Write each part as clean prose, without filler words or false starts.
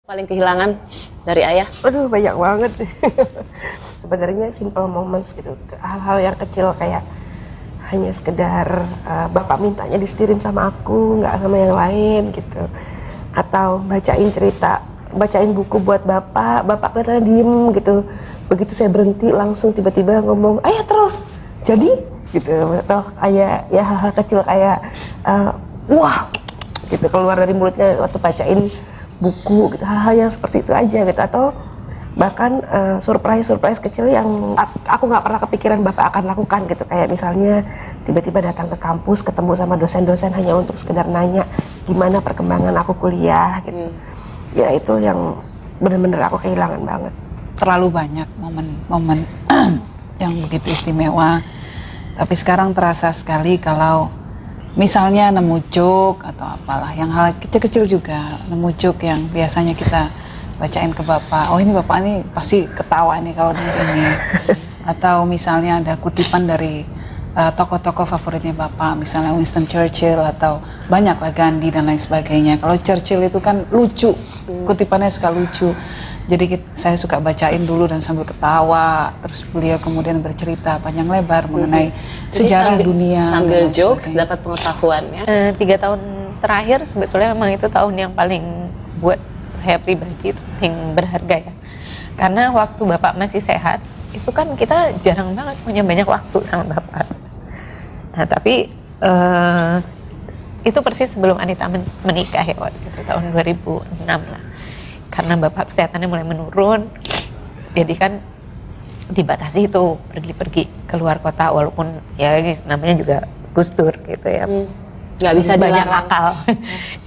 Paling kehilangan dari ayah? Aduh, banyak banget. Sebenarnya simple moments gitu, hal-hal yang kecil kayak hanya sekedar bapak mintanya disetirin sama aku, nggak sama yang lain gitu. Atau bacain cerita, bacain buku buat bapak kelihatannya diem gitu. Begitu saya berhenti langsung tiba-tiba ngomong, ayah terus, jadi gitu. Atau kayak ya hal-hal kecil kayak wah gitu keluar dari mulutnya waktu bacain buku gitu, hal-hal yang seperti itu aja gitu. Atau bahkan surprise kecil yang aku nggak pernah kepikiran bapak akan lakukan gitu, kayak misalnya tiba-tiba datang ke kampus ketemu sama dosen-dosen hanya untuk sekedar nanya gimana perkembangan aku kuliah gitu. Ya itu yang bener-bener aku kehilangan banget. Terlalu banyak momen-momen yang begitu istimewa, tapi sekarang terasa sekali kalau misalnya nemu joke atau apalah, yang hal kecil-kecil juga, nemu joke yang biasanya kita bacain ke bapak, oh ini bapak ini pasti ketawa nih kalau denger ini. Atau misalnya ada kutipan dari tokoh-tokoh favoritnya bapak, misalnya Winston Churchill atau banyaklah Gandhi dan lain sebagainya. Kalau Churchill itu kan lucu, kutipannya suka lucu. Jadi saya suka bacain dulu dan sambil ketawa, terus beliau kemudian bercerita panjang lebar mengenai sejarah dunia. Sambil jokes dapat pengetahuan ya. 3 tahun terakhir sebetulnya memang itu tahun yang paling buat saya pribadi itu paling berharga ya. Karena waktu bapak masih sehat, itu kan kita jarang banget punya banyak waktu sama bapak. Nah tapi itu persis sebelum Anita menikah ya, waktu itu tahun 2006 lah. Karena bapak kesehatannya mulai menurun, jadi kan dibatasi itu pergi-pergi keluar kota, walaupun ya namanya juga Gus Dur gitu ya, nggak bisa banyak dilarang. akal.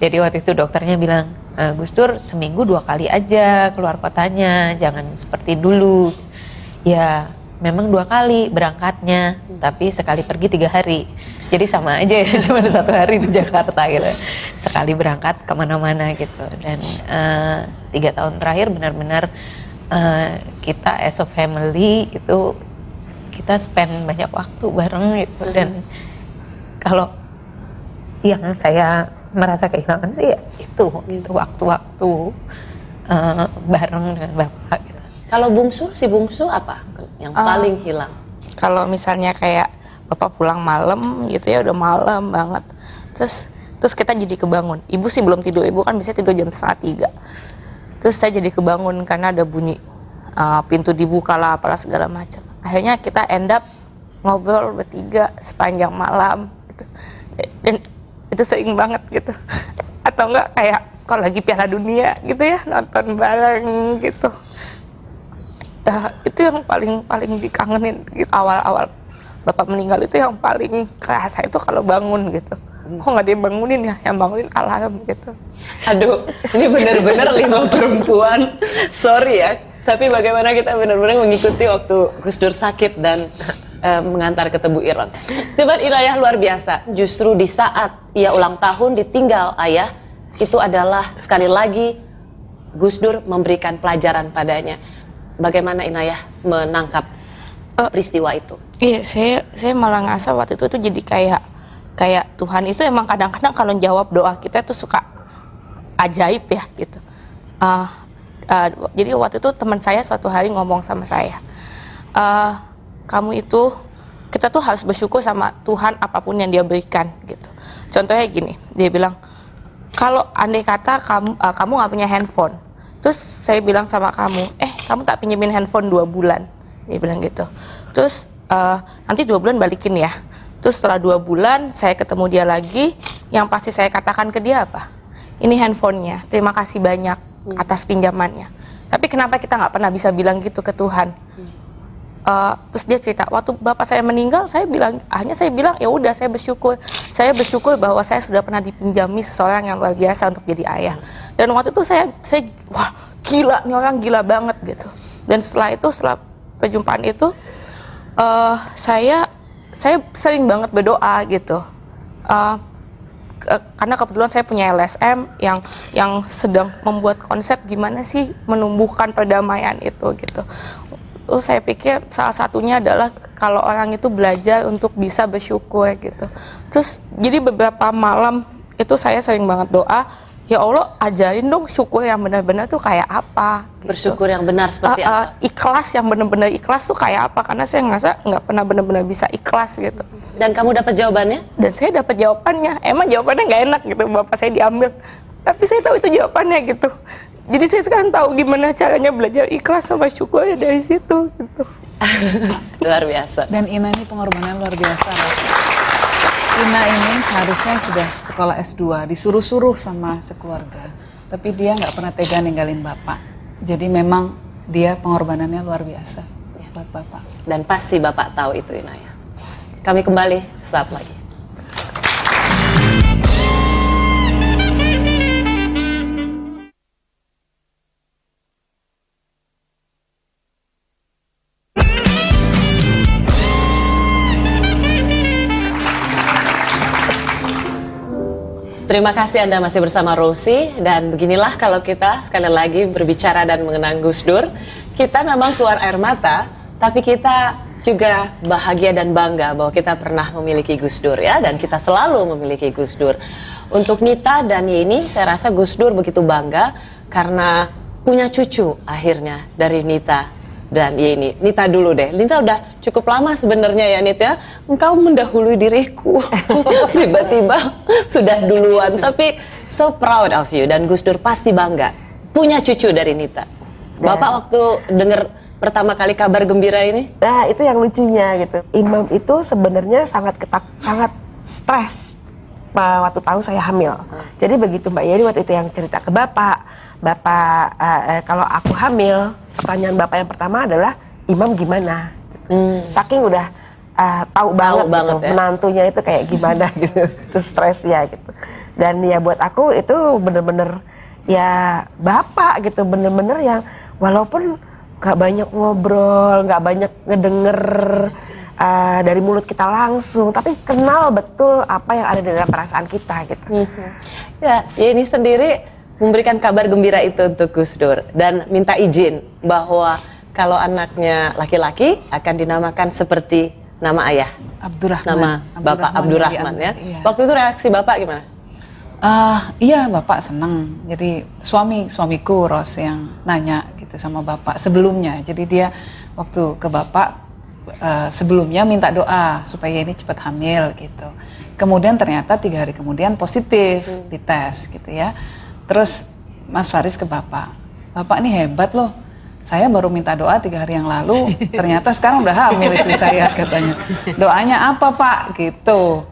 Jadi waktu itu dokternya bilang, Gus Dur seminggu 2 kali aja keluar kotanya, jangan seperti dulu. Ya memang 2 kali berangkatnya, tapi sekali pergi 3 hari. Jadi sama aja ya, cuma 1 hari di Jakarta gitu. Sekali berangkat kemana-mana gitu. Dan 3 tahun terakhir benar-benar kita as a family itu kita spend banyak waktu bareng gitu. Dan kalau yang saya merasa kehilangan sih ya itu waktu-waktu bareng dengan bapak gitu. Kalau si bungsu apa yang paling hilang? Kalau misalnya kayak bapak pulang malam gitu ya, udah malam banget, terus kita jadi kebangun. Ibu sih belum tidur, ibu kan biasanya tidur jam 2:30. Terus saya jadi kebangun karena ada bunyi pintu dibuka lah, apalah segala macam. Akhirnya kita end up ngobrol bertiga sepanjang malam gitu. Dan itu sering banget gitu. Atau enggak kayak kalau lagi Piala Dunia gitu ya, nonton bareng gitu. Itu yang paling dikangenin gitu. Awal-awal bapak meninggal itu yang paling kerasa itu kalau bangun gitu. Kok nggak dia bangunin ya, yang bangunin alarm gitu. Aduh, ini benar-benar 5 perempuan. Sorry ya, tapi bagaimana kita benar-benar mengikuti waktu Gus Dur sakit dan mengantar ke Tebu Ireng. Cuman Inayah luar biasa. Justru di saat ia ulang tahun ditinggal ayah, itu adalah sekali lagi Gus Dur memberikan pelajaran padanya. Bagaimana Inayah menangkap peristiwa itu? Iya, saya malah ngerasa waktu itu tuh jadi kayak Tuhan itu emang kadang-kadang kalau jawab doa kita tuh suka ajaib ya gitu. Jadi waktu itu teman saya suatu hari ngomong sama saya, kamu itu, kita tuh harus bersyukur sama Tuhan apapun yang dia berikan gitu. Contohnya gini, dia bilang, kalau andai kata kamu nggak punya handphone, terus saya bilang sama kamu, kamu tak pinjemin handphone 2 bulan, dia bilang gitu. Terus nanti 2 bulan balikin ya. Terus setelah 2 bulan saya ketemu dia lagi, yang pasti saya katakan ke dia apa? Ini handphonenya, terima kasih banyak atas pinjamannya. Tapi kenapa kita nggak pernah bisa bilang gitu ke Tuhan? Terus dia cerita, waktu bapak saya meninggal, saya bilang ya udah, saya bersyukur bahwa saya sudah pernah dipinjami seseorang yang luar biasa untuk jadi ayah. Dan waktu itu saya wah gila, nih orang gila banget gitu. Dan setelah perjumpaan itu, saya sering banget berdoa gitu. Karena kebetulan saya punya LSM yang sedang membuat konsep gimana sih menumbuhkan perdamaian itu gitu. Saya pikir salah satunya adalah kalau orang itu belajar untuk bisa bersyukur gitu. Terus jadi beberapa malam itu saya sering banget doa, ya Allah ajarin dong syukur yang benar-benar tuh kayak apa gitu. Bersyukur yang benar seperti apa? Ikhlas yang benar-benar ikhlas tuh kayak apa, karena saya ngerasa nggak pernah benar-benar bisa ikhlas gitu. Dan kamu dapat jawabannya? Dan saya dapat jawabannya, emang jawabannya nggak enak gitu, bapak saya diambil, tapi saya tahu itu jawabannya gitu. Jadi saya sekarang tahu gimana caranya belajar ikhlas sama syukur dari situ gitu. Luar biasa. Dan Ina ini pengorbanan luar biasa. Ina ini seharusnya sudah sekolah S2, disuruh-suruh sama sekeluarga. Tapi dia nggak pernah tega ninggalin bapak. Jadi memang dia pengorbanannya luar biasa buat bapak. Dan pasti bapak tahu itu Inaya. Kami kembali saat lagi. Terima kasih Anda masih bersama Rosie, dan beginilah kalau kita sekali lagi berbicara dan mengenang Gus Dur. Kita memang keluar air mata, tapi kita juga bahagia dan bangga bahwa kita pernah memiliki Gus Dur ya, dan kita selalu memiliki Gus Dur. Untuk Nita dan Yeni, saya rasa Gus Dur begitu bangga karena punya cucu akhirnya dari Nita dan Yeni. Nita dulu deh. Nita udah cukup lama sebenarnya ya Nita. Engkau mendahului diriku. Tiba-tiba sudah duluan. Tapi so proud of you. Dan Gus Dur pasti bangga punya cucu dari Nita. Bapak waktu dengar pertama kali kabar gembira ini? Nah itu yang lucunya gitu. Imam itu sebenarnya sangat stres waktu tahu saya hamil. Jadi begitu Mbak Yeni waktu itu yang cerita ke Bapak, kalau aku hamil, pertanyaan Bapak yang pertama adalah Imam gimana? Saking udah tahu banget gitu, ya? menantunya itu kayak gimana gitu, terus stres ya gitu. Dan ya buat aku itu bener-bener ya Bapak gitu, bener-bener yang walaupun gak banyak ngobrol, gak banyak ngedenger dari mulut kita langsung, tapi kenal betul apa yang ada di dalam perasaan kita gitu. Ya, ini sendiri memberikan kabar gembira itu untuk Gus Dur dan minta izin bahwa kalau anaknya laki-laki akan dinamakan seperti nama ayah, Abdurrahman. nama Bapak Abdurrahman ya. Iya. Waktu itu reaksi Bapak gimana? Iya, Bapak senang. Jadi suamiku Ros yang nanya gitu sama Bapak sebelumnya. Jadi dia waktu ke Bapak sebelumnya minta doa supaya ini cepat hamil gitu. Kemudian ternyata 3 hari kemudian positif dites gitu ya. Terus Mas Faris ke Bapak ini hebat loh. Saya baru minta doa 3 hari yang lalu, ternyata sekarang udah hamil istri saya katanya. Doanya apa Pak? Gitu.